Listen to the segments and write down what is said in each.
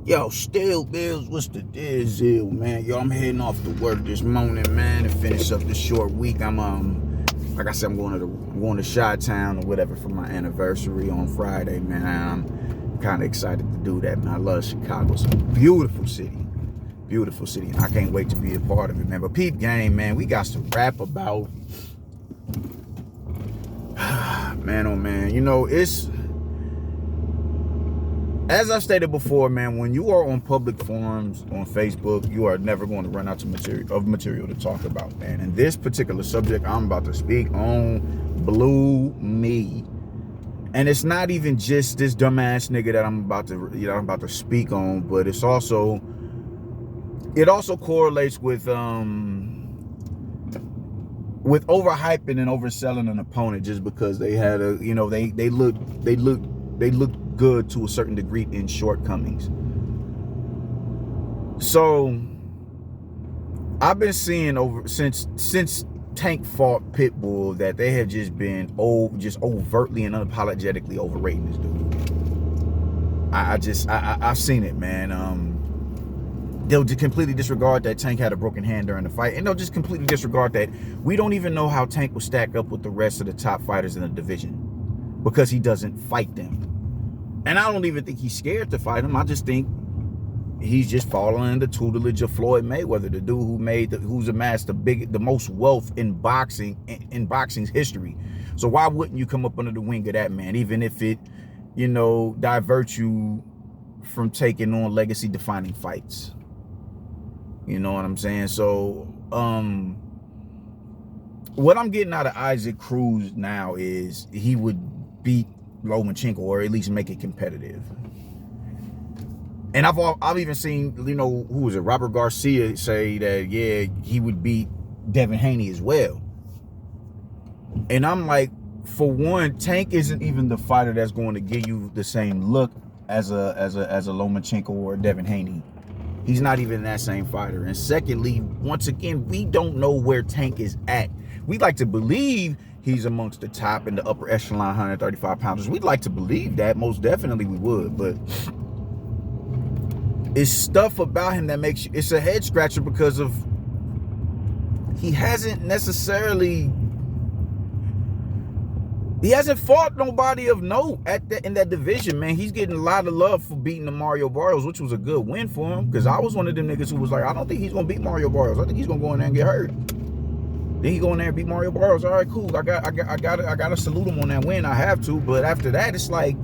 Yo, still Bills, what's the deal, man? Yo, I'm heading off to work this morning, man, to finish up this short week. I'm like I said, I'm going to Chi-Town or whatever for my anniversary on Friday, man. I'm kind of excited to do that, man. I love Chicago. It's a beautiful city, and I can't wait to be a part of it, man. But peep game, man, we got to rap about. Man, oh man, you know, it's, as I've stated before, man, when you are on public forums on Facebook, you are never going to run out of material to talk about, man. And this particular subject I'm about to speak on blew me. And it's not even just this dumbass nigga that I'm about to speak on, but it also correlates with overhyping and overselling an opponent just because they had they look good to a certain degree in shortcomings. So I've been seeing since Tank fought Pitbull that they have just been overtly and unapologetically overrating this dude. I've seen it, man. They'll just completely disregard that Tank had a broken hand during the fight, and they'll just completely disregard that we don't even know how Tank will stack up with the rest of the top fighters in the division because he doesn't fight them. And I don't even think he's scared to fight him. I just think he's just following the tutelage of Floyd Mayweather, the dude who's amassed the most wealth in boxing's history. So why wouldn't you come up under the wing of that man, even if it, diverts you from taking on legacy defining fights? You know what I'm saying? So, what I'm getting out of Isaac Cruz now is he would beat Loma, or at least make it competitive. And I've even seen, who was it, Robert Garcia say that, yeah, he would beat Devin Haney as well. And I'm like, for one, Tank isn't even the fighter that's going to give you the same look as a Lomachenko or Devin Haney. He's not even that same fighter. And secondly, once again, we don't know where Tank is at. We like to believe he's amongst the top in the upper echelon 135 pounders. We'd like to believe that. Most definitely we would. But it's stuff about him that makes you, it's a head scratcher because of, he hasn't fought nobody of note in that division, man. He's getting a lot of love for beating the Mario Barrios, which was a good win for him. Because I was one of them niggas who was like, I don't think he's gonna beat Mario Barrios. I think he's gonna go in there and get hurt. Then he go in there and beat Mario Barrios. All right, cool. I gotta salute him on that win. I have to. But after that, it's like,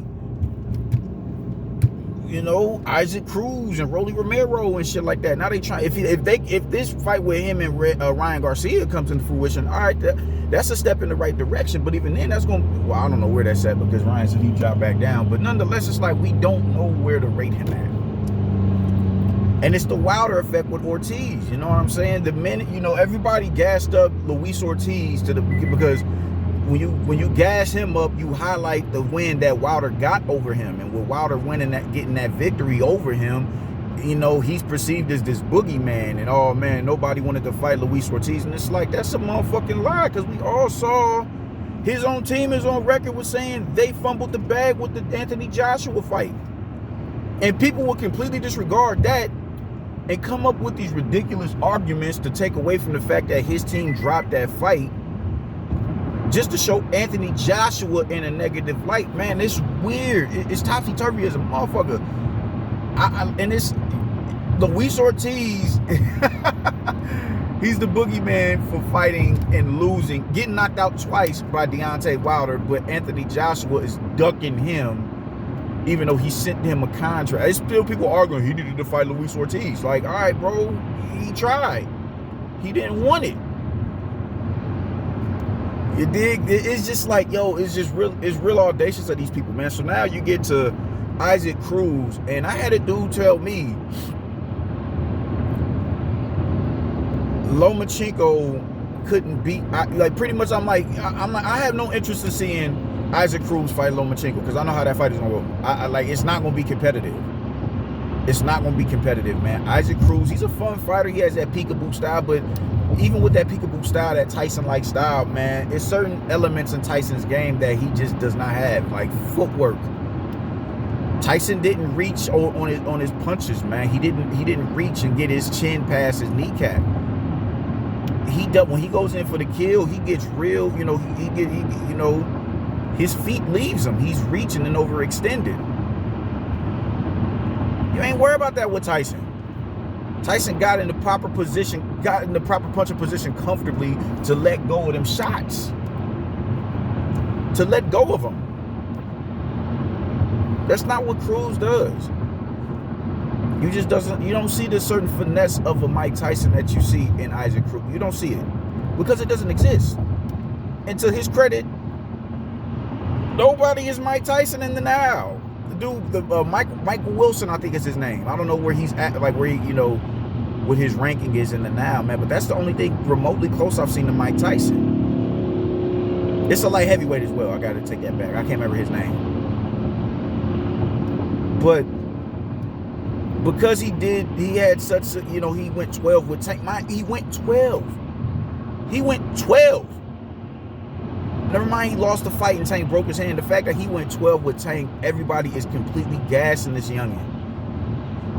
Isaac Cruz and Rolly Romero and shit like that. Now they try. If this fight with him and Ryan Garcia comes into fruition, all right, that's a step in the right direction. But even then, that's going to, well, I don't know where that's at because Ryan said he dropped back down. But nonetheless, it's like we don't know where to rate him at. And it's the Wilder effect with Ortiz. You know what I'm saying? The minute, everybody gassed up Luis Ortiz because when you gas him up, you highlight the win that Wilder got over him. And with Wilder getting that victory over him, he's perceived as this boogeyman, and oh man, nobody wanted to fight Luis Ortiz. And it's like, that's a motherfucking lie, because we all saw his own team is on record with saying they fumbled the bag with the Anthony Joshua fight. And people will completely disregard that and come up with these ridiculous arguments to take away from the fact that his team dropped that fight just to show Anthony Joshua in a negative light. Man, it's weird. It's topsy-turvy as a motherfucker. And it's Luis Ortiz. He's the boogeyman for fighting and losing, getting knocked out twice by Deontay Wilder, but Anthony Joshua is ducking him, even though he sent him a contract. There's still people arguing he needed to fight Luis Ortiz. Like, all right, bro, he tried. He didn't want it. You dig? It's just like, yo, it's real audacious of these people, man. So now you get to Isaac Cruz, and I had a dude tell me Lomachenko couldn't beat. Pretty much, I'm like, I have no interest in seeing Isaac Cruz fight Lomachenko because I know how that fight is gonna go. It's not gonna be competitive. It's not gonna be competitive, man. Isaac Cruz, he's a fun fighter. He has that peekaboo style, but even with that peekaboo style, that Tyson-like style, man, it's certain elements in Tyson's game that he just does not have, like footwork. Tyson didn't reach on his punches, man. He didn't reach and get his chin past his kneecap. When he goes in for the kill, he gets real, his feet leaves him. He's reaching and overextended. You ain't worried about that with Tyson. Tyson got in the proper position, got in the proper punching position comfortably to let go of them shots. To let go of them. That's not what Cruz does. You don't see the certain finesse of a Mike Tyson that you see in Isaac Cruz. You don't see it. Because it doesn't exist. And to his credit, nobody is Mike Tyson in the now. The dude, Michael Wilson, I think is his name. I don't know where he's at, like where he, what his ranking is in the now, man. But that's the only thing remotely close I've seen to Mike Tyson. It's a light heavyweight as well. I got to take that back. I can't remember his name. But because he had such a, he went 12 with Tank. He went 12. Never mind, he lost the fight and Tank broke his hand. The fact that he went 12 with Tank, everybody is completely gassing this youngin.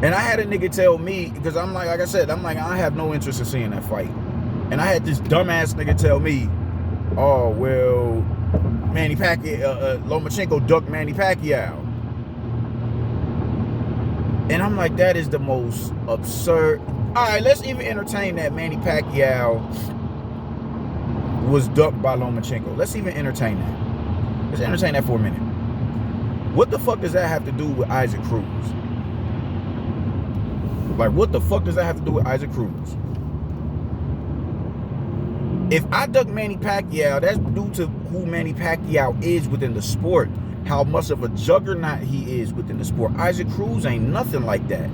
And I had a nigga tell me, because I'm like I said, I have no interest in seeing that fight. And I had this dumbass nigga tell me, oh, well, Manny Pacquiao, Lomachenko ducked Manny Pacquiao. And I'm like, that is the most absurd. All right, let's even entertain that Manny Pacquiao was ducked by Lomachenko. Let's even entertain that. Let's entertain that for a minute. What the fuck does that have to do with Isaac Cruz? Like, what the fuck does that have to do with Isaac Cruz? If I duck Manny Pacquiao, that's due to who Manny Pacquiao is within the sport. How much of a juggernaut he is within the sport. Isaac Cruz ain't nothing like that.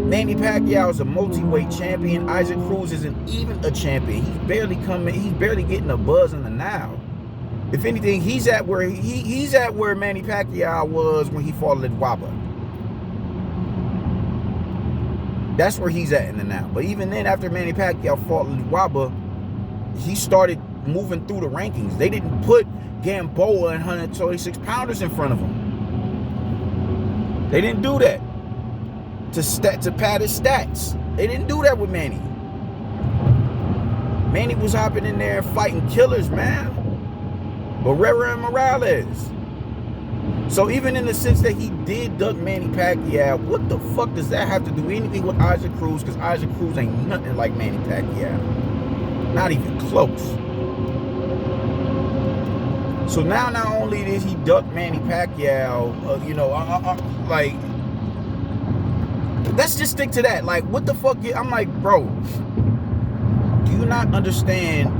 Manny Pacquiao is a multi-weight champion. Isaac Cruz isn't even a champion. He's barely getting a buzz in the now. If anything, he's at where Manny Pacquiao was when he fought Lidwaba. That's where he's at in the now. But even then, after Manny Pacquiao fought Lidwaba, he started moving through the rankings. They didn't put Gamboa and 126 pounders in front of him. They didn't do that to pad his stats. They didn't do that with Manny. Manny was hopping in there fighting killers, man. Barrera and Morales. So even in the sense that he did duck Manny Pacquiao, what the fuck does that have to do anything with Isaac Cruz? Because Isaac Cruz ain't nothing like Manny Pacquiao. Not even close. So now, not only did he duck Manny Pacquiao, like, let's just stick to that. Like, what the fuck? I'm like, bro, do you not understand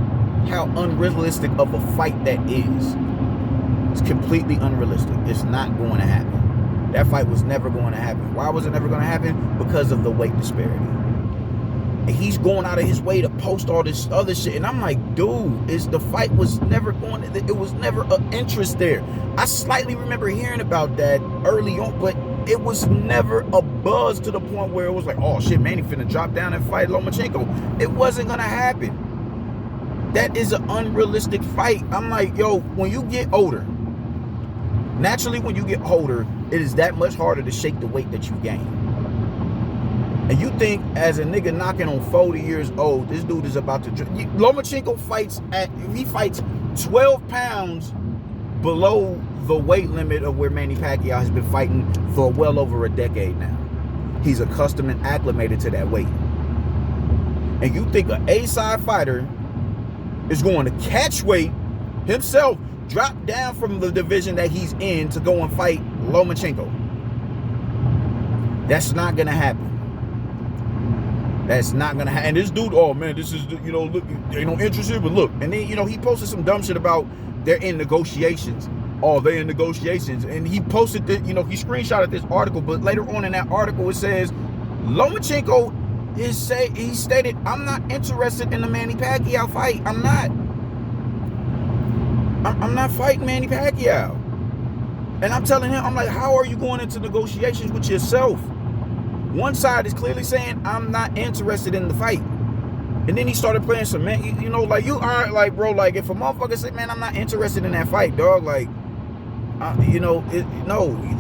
how unrealistic of a fight that is? It's completely unrealistic. It's not going to happen. That fight was never going to happen. Why was it never going to happen? Because of the weight disparity. And he's going out of his way to post all this other shit. And I'm like, dude, the fight was never going to, it was never an interest there. I slightly remember hearing about that early on, but it was never a buzz to the point where it was like, oh shit, Manny finna drop down and fight Lomachenko. It wasn't going to happen. That is an unrealistic fight. I'm like, yo, when you get older, naturally when you get older, it is that much harder to shake the weight that you gain. And you think as a nigga knocking on 40 years old, this dude is about to... Lomachenko fights 12 pounds below the weight limit of where Manny Pacquiao has been fighting for well over a decade now. He's accustomed and acclimated to that weight. And you think an A-side fighter is going to catch weight himself, drop down from the division that he's in to go and fight Lomachenko. That's not going to happen. That's not gonna happen. And this dude, oh man, this is, look, they don't interest here, but look. And then, he posted some dumb shit about they're in negotiations. Oh, they're in negotiations. And he posted that, he screenshotted this article, but later on in that article, it says, Lomachenko he stated, I'm not interested in the Manny Pacquiao fight. I'm not fighting Manny Pacquiao. And I'm telling him, I'm like, how are you going into negotiations with yourself? One side is clearly saying, I'm not interested in the fight. And then he started playing some, man, like, you aren't, like, bro, like, if a motherfucker say, man, I'm not interested in that fight, dog, like, No.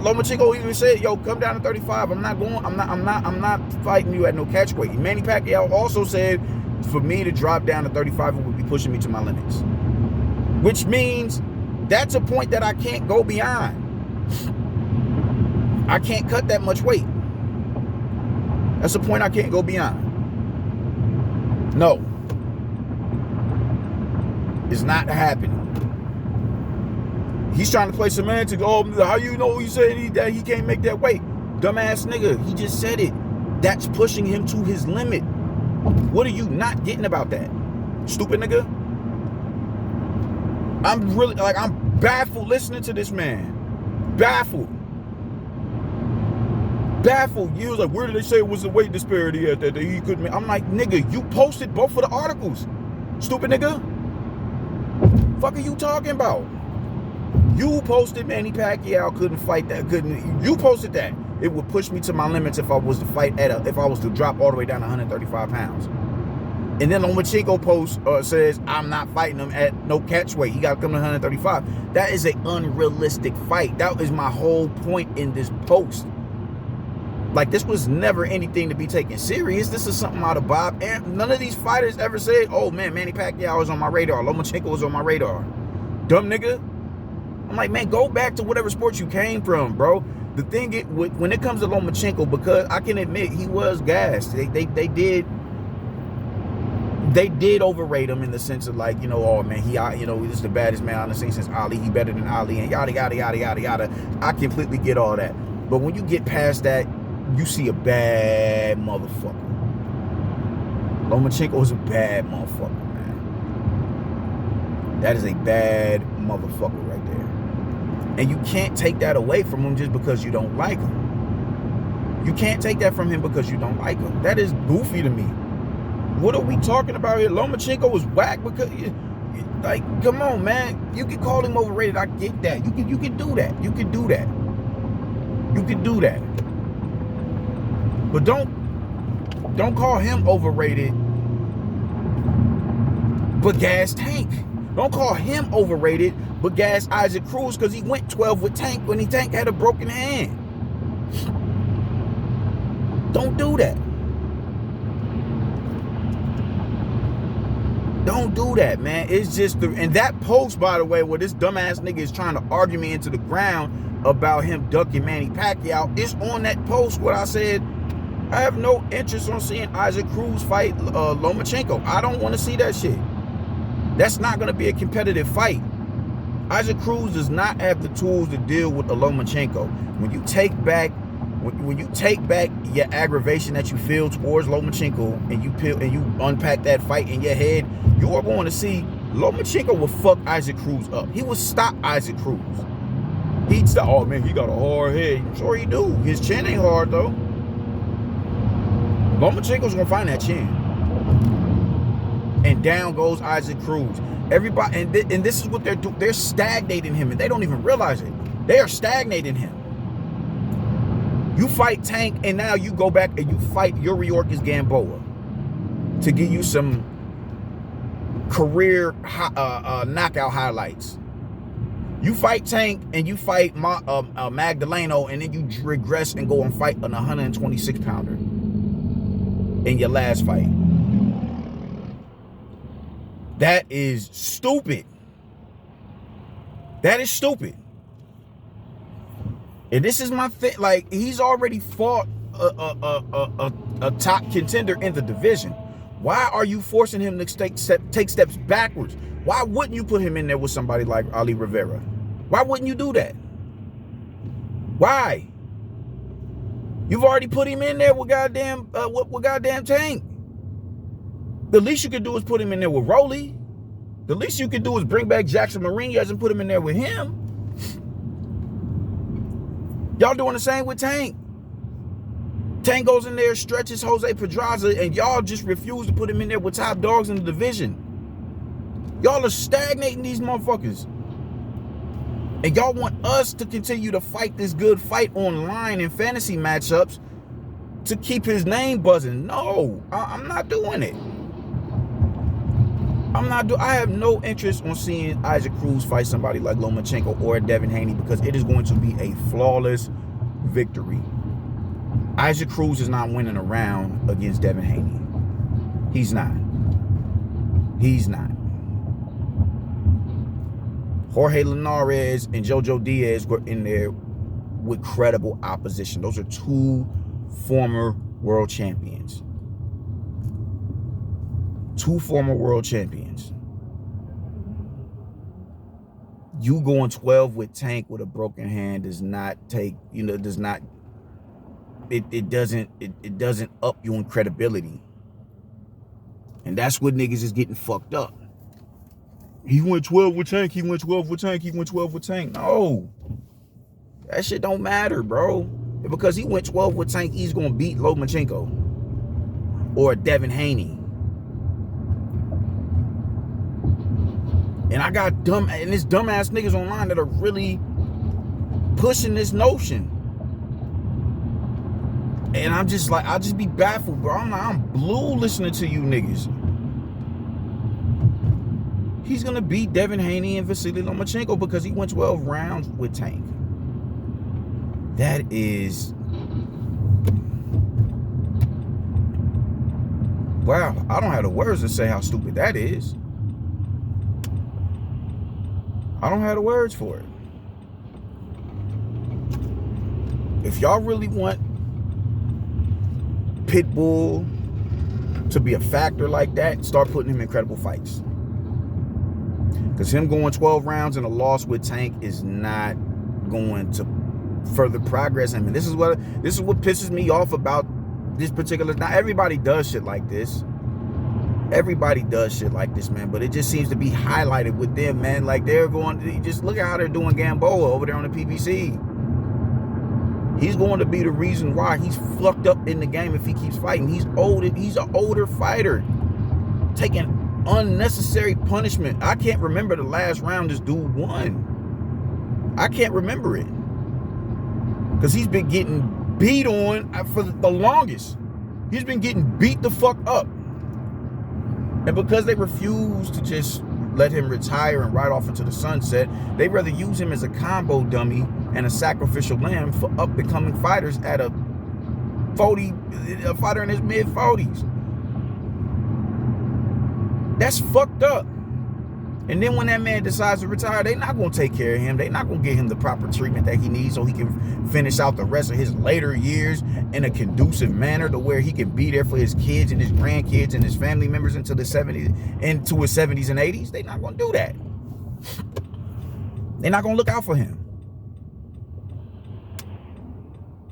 Lomachenko even said, "Yo, come down to 35. I'm not fighting you at no catch weight." Manny Pacquiao also said, for me to drop down to 35, it would be pushing me to my limits, which means that's a point that I can't go beyond. I can't cut that much weight. That's a point I can't go beyond. No, it's not happening. He's trying to play semantics. Oh, how you know he said that he can't make that weight? Dumbass nigga, he just said it. That's pushing him to his limit. What are you not getting about that? Stupid nigga. I'm baffled listening to this man. Baffled. You was like, where did they say it was the weight disparity at that he couldn't make? I'm like, nigga, you posted both of the articles. Stupid nigga. Fuck are you talking about? You posted Manny Pacquiao couldn't fight that. You posted that. It would push me to my limits if I was to fight if I was to drop all the way down to 135 pounds. And then Lomachenko post says, I'm not fighting him at no catch weight. He got to come to 135. That is an unrealistic fight. That is my whole point in this post. Like, this was never anything to be taken serious. This is something out of Bob. And none of these fighters ever said, oh man, Manny Pacquiao is on my radar. Lomachenko is on my radar. Dumb nigga. I'm like, man, go back to whatever sport you came from, bro. The thing when it comes to Lomachenko, because I can admit he was gassed. They did overrate him in the sense of like, oh man, this is the baddest man on the scene since Ali. He better than Ali and yada yada yada yada yada. I completely get all that. But when you get past that, you see a bad motherfucker. Lomachenko is a bad motherfucker, man. That is a bad motherfucker right there. And you can't take that away from him just because you don't like him. You can't take that from him because you don't like him. That is goofy to me. What are we talking about here? Lomachenko was whack because, like, come on, man. You can call him overrated. I get that. You can do that. You can do that. You can do that. But don't call him overrated, but gas Tank. Don't call him overrated, but gas Isaac Cruz because he went 12 with Tank when Tank had a broken hand. Don't do that. Don't do that, man. It's just and that post, by the way, where this dumbass nigga is trying to argue me into the ground about him ducking Manny Pacquiao, it's on that post where I said I have no interest on seeing Isaac Cruz fight Lomachenko. I don't want to see that shit. That's not going to be a competitive fight. Isaac Cruz does not have the tools to deal with a Lomachenko. When you take back your aggravation that you feel towards Lomachenko and you unpack that fight in your head, you are going to see Lomachenko will fuck Isaac Cruz up. He will stop Isaac Cruz. He'd stop. Oh man, he got a hard head. I'm sure he do. His chin ain't hard though. Lomachenko's gonna find that chin. And down goes Isaac Cruz. Everybody, and this is what they're doing. They're stagnating him, and they don't even realize it. They are stagnating him. You fight Tank, and now you go back and you fight Yuriorkis Gamboa to give you some career knockout highlights. You fight Tank, and you fight Magdaleno, and then you regress and go and fight an 126-pounder in your last fight. That is stupid. That is stupid. And this is my thing. Like, he's already fought a top contender in the division. Why are you forcing him to take steps backwards? Why wouldn't you put him in there with somebody like Ali Rivera? Why wouldn't you do that? Why? You've already put him in there with goddamn Tank. The least you could do is put him in there with Rolly. The least you could do is bring back Jackson Marinez and put him in there with him. Y'all doing the same with Tank. Tank goes in there, stretches Jose Pedraza, and y'all just refuse to put him in there with top dogs in the division. Y'all are stagnating these motherfuckers. And y'all want us to continue to fight this good fight online in fantasy matchups to keep his name buzzing. No, I'm not doing it. I have no interest on seeing Isaac Cruz fight somebody like Lomachenko or Devin Haney, because it is going to be a flawless victory. Isaac Cruz is not winning a round against Devin Haney. He's not. Jorge Linares and Jojo Diaz were in there with credible opposition. Those are two former world champions. You going 12 with Tank with a broken hand does not take, it doesn't up you in credibility. And that's what niggas is getting fucked up. He went 12 with Tank. No. That shit don't matter, bro. Because he went 12 with Tank, he's going to beat Lomachenko or Devin Haney. And I got this dumbass niggas online that are really pushing this notion. And I'm just like, I'll just be baffled, bro. I'm blue listening to you niggas. He's going to beat Devin Haney and Vasily Lomachenko because he went 12 rounds with Tank. That is... wow, I don't have the words to say how stupid that is. I don't have the words for it. If y'all really want Pitbull to be a factor like that, start putting him in credible fights. Because him going 12 rounds and a loss with Tank is not going to further progress him. And this is what pisses me off about this particular... Now, everybody does shit like this. Everybody does shit like this, man. But it just seems to be highlighted with them, man. Like, they're going... Just look at how they're doing Gamboa over there on the PBC. He's going to be the reason why he's fucked up in the game if he keeps fighting. He's old. He's an older fighter. Taking unnecessary punishment. I can't remember the last round this dude won. I can't remember it. Because he's been getting beat on for the longest. He's been getting beat the fuck up. And because they refuse to just let him retire and ride off into the sunset, they rather use him as a combo dummy and a sacrificial lamb for up-and-coming fighters at a fighter in his mid-40s. That's fucked up. And then when that man decides to retire, they're not going to take care of him. They're not going to give him the proper treatment that he needs so he can finish out the rest of his later years in a conducive manner to where he can be there for his kids and his grandkids and his family members into his 70s and 80s. They're not going to do that. They're not going to look out for him.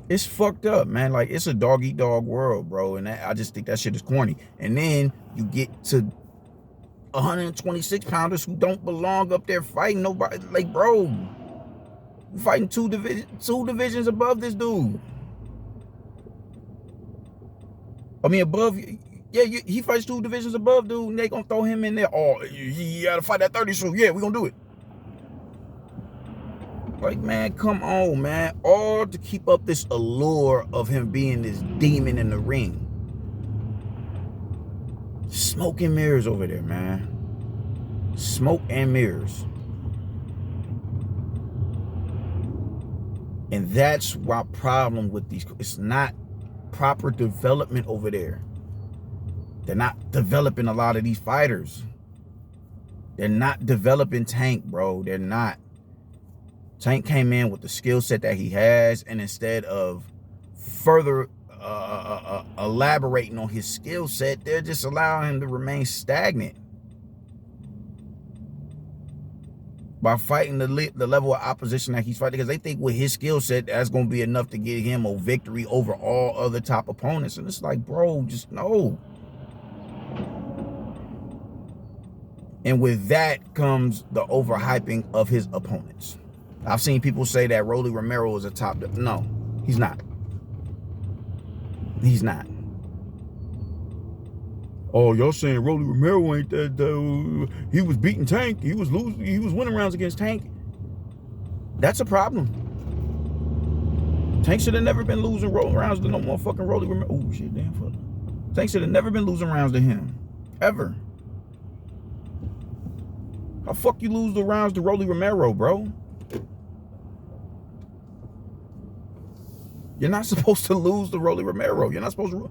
It's fucked up, man. Like, it's a dog-eat-dog world, bro. And I just think that shit is corny. And then you get to 126 pounders who don't belong up there fighting nobody. Like, bro, you fighting two divisions above this dude. I mean, above, yeah, he fights 2 divisions above dude, and they gonna throw him in there. Oh, you gotta fight that 30, so yeah, we gonna do it. Like, man, come on, man. All to keep up this allure of him being this demon in the ring. Smoke and mirrors over there, man. Smoke and mirrors. And that's my problem with these. It's not proper development over there. They're not developing a lot of these fighters. They're not developing Tank, bro. They're not. Tank came in with the skill set that he has, and instead of further elaborating on his skill set, they're just allowing him to remain stagnant by fighting the level of opposition that he's fighting, because they think with his skill set that's going to be enough to get him a victory over all other top opponents. And it's like, bro, just no. And with that comes the overhyping of his opponents. I've seen people say that Rolly Romero is a top. No, he's not. He's not. Oh, y'all saying Rolly Romero ain't that? He was beating Tank. He was losing. He was winning rounds against Tank. That's a problem. Tank should have never been losing rounds to no motherfucking Rolly Romero. Oh shit, damn fuck. Tank should have never been losing rounds to him, ever. How fuck you lose the rounds to Rolly Romero, bro? You're not supposed to lose to Rolly Romero. You're not supposed to.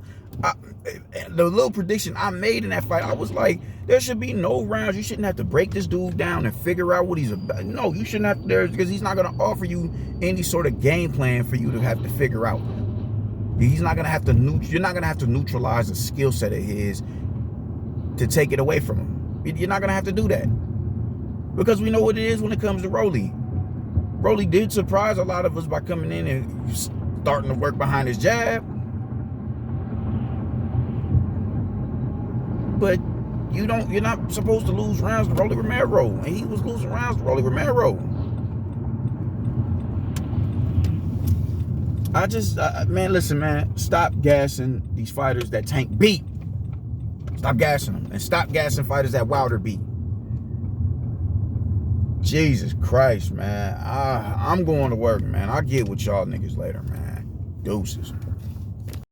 The little prediction I made in that fight, I was like, there should be no rounds. You shouldn't have to break this dude down and figure out what he's about. No, you shouldn't have to, because he's not going to offer you any sort of game plan for you to have to figure out. He's not going to have to, you're not going to have to neutralize a skill set of his to take it away from him. You're not going to have to do that. Because we know what it is when it comes to Rolly. Rolly did surprise a lot of us by coming in and starting to work behind his jab. But you're not supposed to lose rounds to Rolly Romero. And he was losing rounds to Rolly Romero. Man, listen, man, stop gassing these fighters that Tank beat. Stop gassing them. And stop gassing fighters that Wilder beat. Jesus Christ, man. I'm going to work, man. I'll get with y'all niggas later, man. Deuces.